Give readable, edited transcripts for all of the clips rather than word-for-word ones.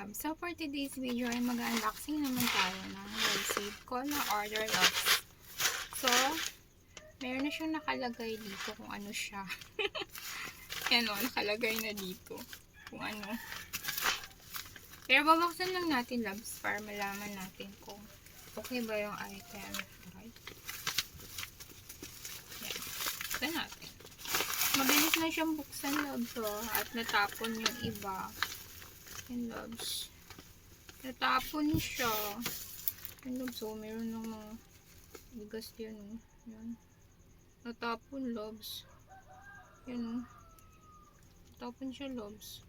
love. So, for today's video ay mag-unboxing naman tayo ng receipt ko na order loves. So, meron na siyang nakalagay dito kung ano siya. Yan o, nakalagay na dito kung ano. Pero babaksan lang natin loves para malaman natin kung okay ba yung item. Right? Yan. Buksan natin. Mabilis na siyang buksan loves at natapon yung iba. Yan loves. Natapon siya. Yan loves meron ng mga bigas yan Yan. Natapon loves. Yan natapon siya loves.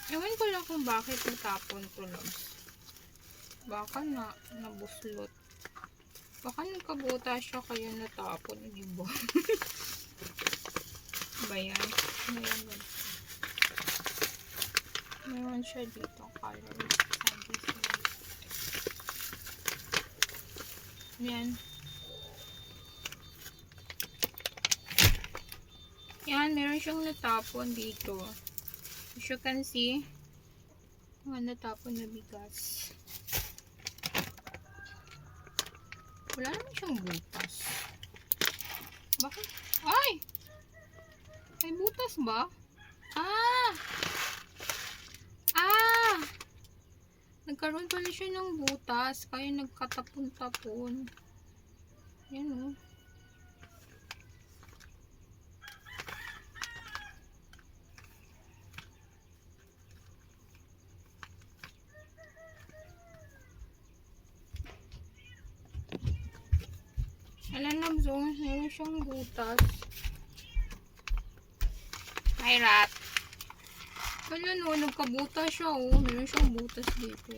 Ewan ko lang kung bakit natapon to loves. Baka nabuslot. Baka nagkabuta siya kaya natapon, di ba? Ba yan? Meron siya dito color. Yan. Yan, meron siyang natapon dito. As you can see, mga natapon na bigas. Wala naman siyang butas. Bakit? Ay! May butas ba? Nagkaroon pala siya ng butas. Kaya nagkatapon-tapon. Yan o. Alam na zo, meron siyang butas. Hi rat. Wala no, nagkabutas siya oh. Meron siyang butas dito.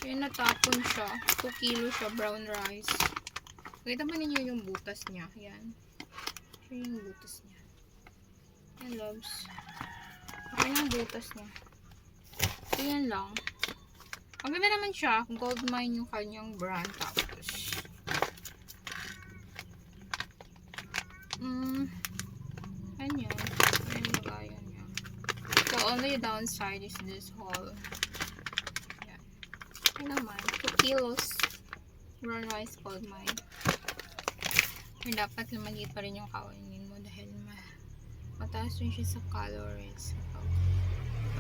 Kaya natapon siya. 2 kilo siya, brown rice. Kita ba ninyo yung butas niya? Yan. Siya yung butas niya. Yan loves. Okay yung butas niya. So yan lang. Maganda naman siya. Gold mine yung kanyang brand. Tapos ano yan? Ano yung lagayan niya? So only downside is this hole. Yan. Yan naman. 2 kilos brown rice gold mine. Pero dapat lumagi pa rin yung kainin mo dahil mataas rin siya sa calories. So,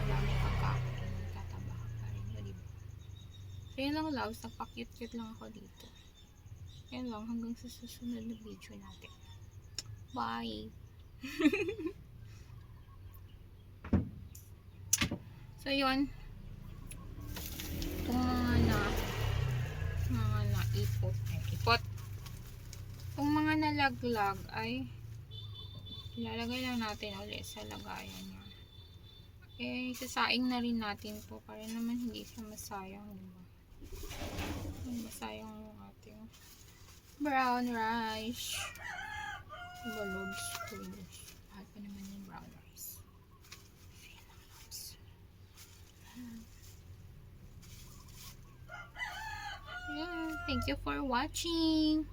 madami kang kakain. Tataba ka pa rin. O, diba? So, yun lang loves. Nagpa-cute-cute lang ako dito. Yan lang. Hanggang sa susunod na video natin. Bye! So, yun. Itong mga naipot. Itong mga nalaglag ay ilalagay lang natin ulit sa lagayan niya. Sasaing na rin natin to para naman hindi siya masayang, diba? Masayang yung ating brown rice. Balobs. Mahal pa naman yung brown rice. Yeah, thank you for watching.